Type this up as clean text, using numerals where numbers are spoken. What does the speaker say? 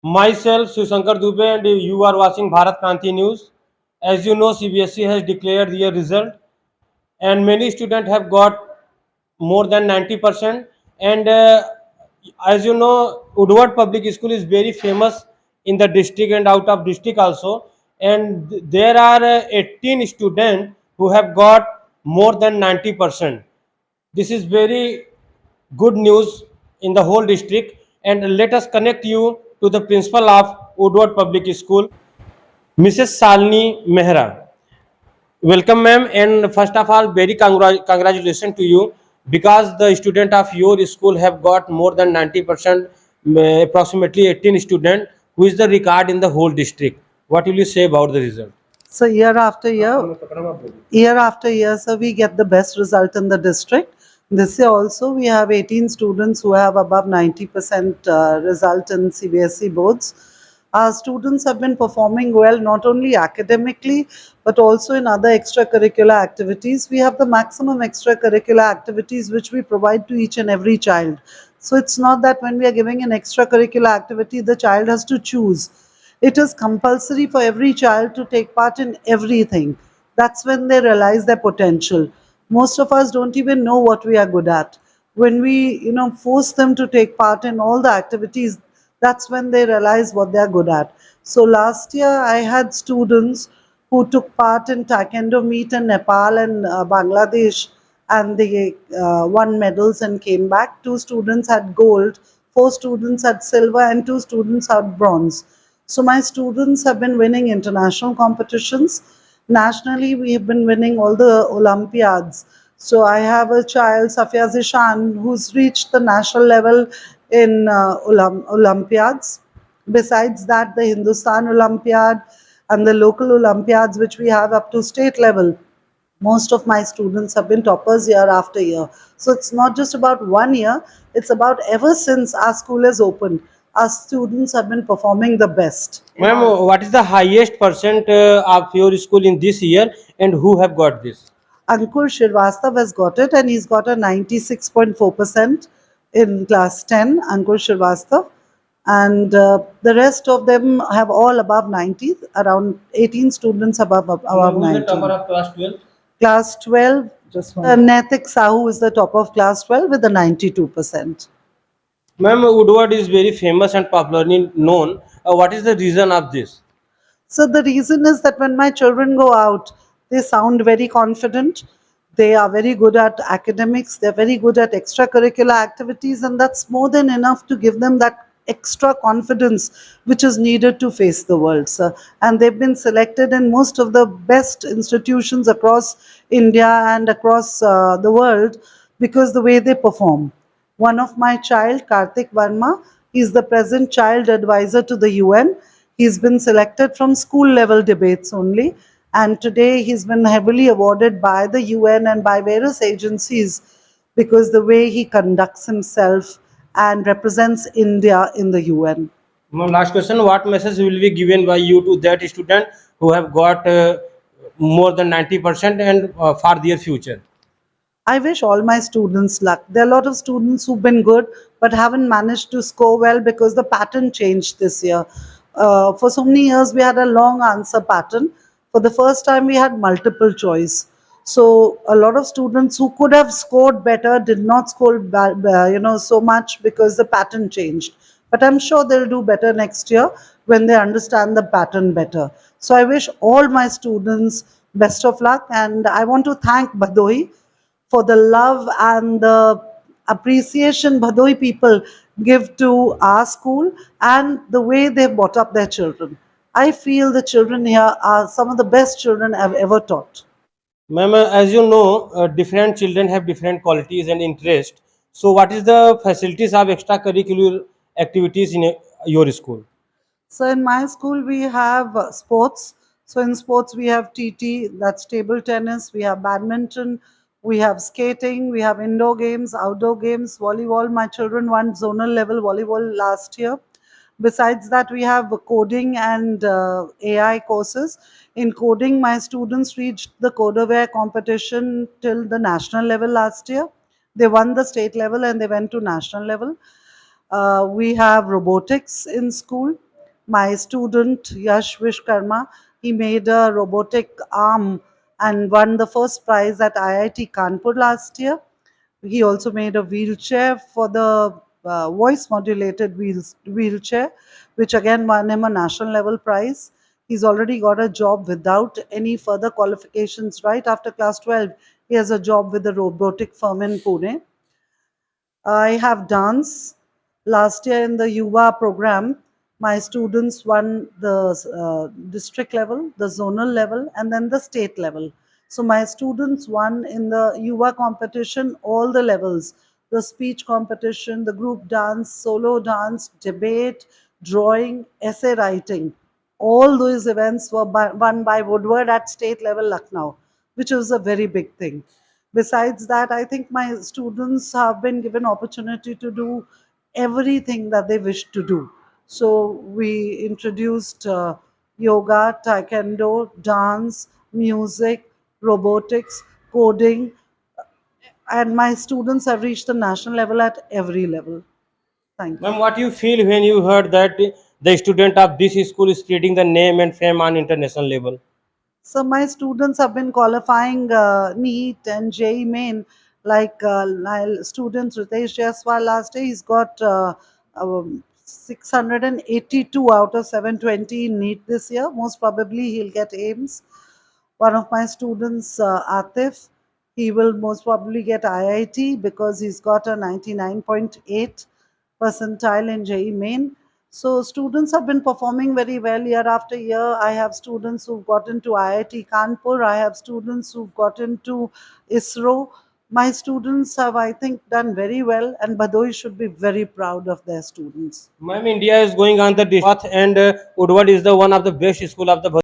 Myself, Susankar Dubey, and you are watching Bharat News. As you know, CBSE has declared their result, and many students have got more than 90%. And as you know, Woodward Public School is very famous in the district and out of district also. And there are 18 students who have got more than 90%. This is very good news in the whole district, and let us connect you to the principal of Woodward Public School, Mrs. Salni Mehra. Welcome, ma'am, and first of all, very congratulations to you because the student of your school have got more than 90%, approximately 18 student, who is the record in the whole district. What will you say about the result? So year after year, so we get the best result in the district. This year also, we have 18 students who have above 90% result in CBSE boards. Our students have been performing well, not only academically, but also in other extracurricular activities. We have the maximum extracurricular activities which we provide to each and every child. So it's not that when we are giving an extracurricular activity, the child has to choose. It is compulsory for every child to take part in everything. That's when they realize their potential. Most of us don't even know what we are good at. When we, force them to take part in all the activities, that's when they realize what they are good at. So last year I had students who took part in taekwondo meet in Nepal and Bangladesh, and they won medals and came back. 2 students had gold, 4 students had silver, and 2 students had bronze. So my students have been winning international competitions. Nationally, we have been winning all the Olympiads. So I have a child, Safia Zishan, who's reached the national level in Olympiads. Besides that, the Hindustan Olympiad and the local Olympiads, which we have up to state level, most of my students have been toppers year after year. So it's not just about 1 year, it's about ever since our school has opened, our students have been performing the best. Ma'am, what is the highest percent of your school in this year, and who have got this? Ankur Shrivastava has got it, and he's got a 96.4% in class 10, Ankur Shrivastava. And the rest of them have all above 90, around 18 students above Who is the 90. topper of class 12? Class 12, Naitik Sahu is the top of class 12 with a 92%. Ma'am, Woodward is very famous and popularly known. What is the reason of this? So the reason is that when my children go out, they sound very confident. They are very good at academics. They're very good at extracurricular activities, and that's more than enough to give them that extra confidence which is needed to face the world, sir. And they've been selected in most of the best institutions across India and across the world because the way they perform. One of my child, Karthik Verma, is the present child advisor to the UN. He's been selected from school level debates only, and today he's been heavily awarded by the UN and by various agencies because the way he conducts himself and represents India in the UN. Ma'am, last question: what message will be given by you to that student who have got more than 90% and for their future? I wish all my students luck. There are a lot of students who've been good but haven't managed to score well because the pattern changed this year. For so many years, we had a long answer pattern. For the first time, we had multiple choice. So a lot of students who could have scored better did not score, so much because the pattern changed. But I'm sure they'll do better next year when they understand the pattern better. So I wish all my students best of luck, and I want to thank Bhadohi for the love and the appreciation Bhadohi people give to our school and the way they brought up their children. I feel the children here are some of the best children I've ever taught. Ma'am, as you know, different children have different qualities and interests. So, what is the facilities of extracurricular activities in your school? So in my school we have sports. So in sports we have TT, that's table tennis, we have badminton, we have skating, we have indoor games, outdoor games, volleyball. My children won zonal level volleyball last year. Besides that, we have coding and AI courses. In coding, my students reached the Codaware competition till the national level last year. They won the state level and they went to national level. We have robotics in school. My student Yash Vishkarma, he made a robotic arm and won the first prize at IIT Kanpur last year. He also made a wheelchair for the voice modulated wheelchair, which again won him a national level prize. He's already got a job without any further qualifications. Right after class 12, he has a job with a robotic firm in Pune. I have dance. Last year in the Yuva program, my students won the district level, the zonal level, and then the state level. So my students won in the Yuva competition all the levels: the speech competition, the group dance, solo dance, debate, drawing, essay writing. All those events were won by Woodward at state level Lucknow, which was a very big thing. Besides that, I think my students have been given opportunity to do everything that they wish to do. So we introduced yoga, taekwondo, dance, music, robotics, coding, and my students have reached the national level at every level. Thank you. Ma'am, what you feel when you heard that the student of this school is spreading the name and fame on international level? So my students have been qualifying NEET and JEE Main. Like my student Ritesh Jaiswal last day, he's got 682 out of 720 in NEET this year. Most probably he'll get AIMS. One of my students, Atif, he will most probably get IIT because he's got a 99.8 percentile in JEE Main. So students have been performing very well year after year. I have students who've got into IIT Kanpur. I have students who've got into ISRO. My students have, I think, done very well, and Bhadohi should be very proud of their students. Ma'am, India is going on the path, and Woodward is the one of the best school of the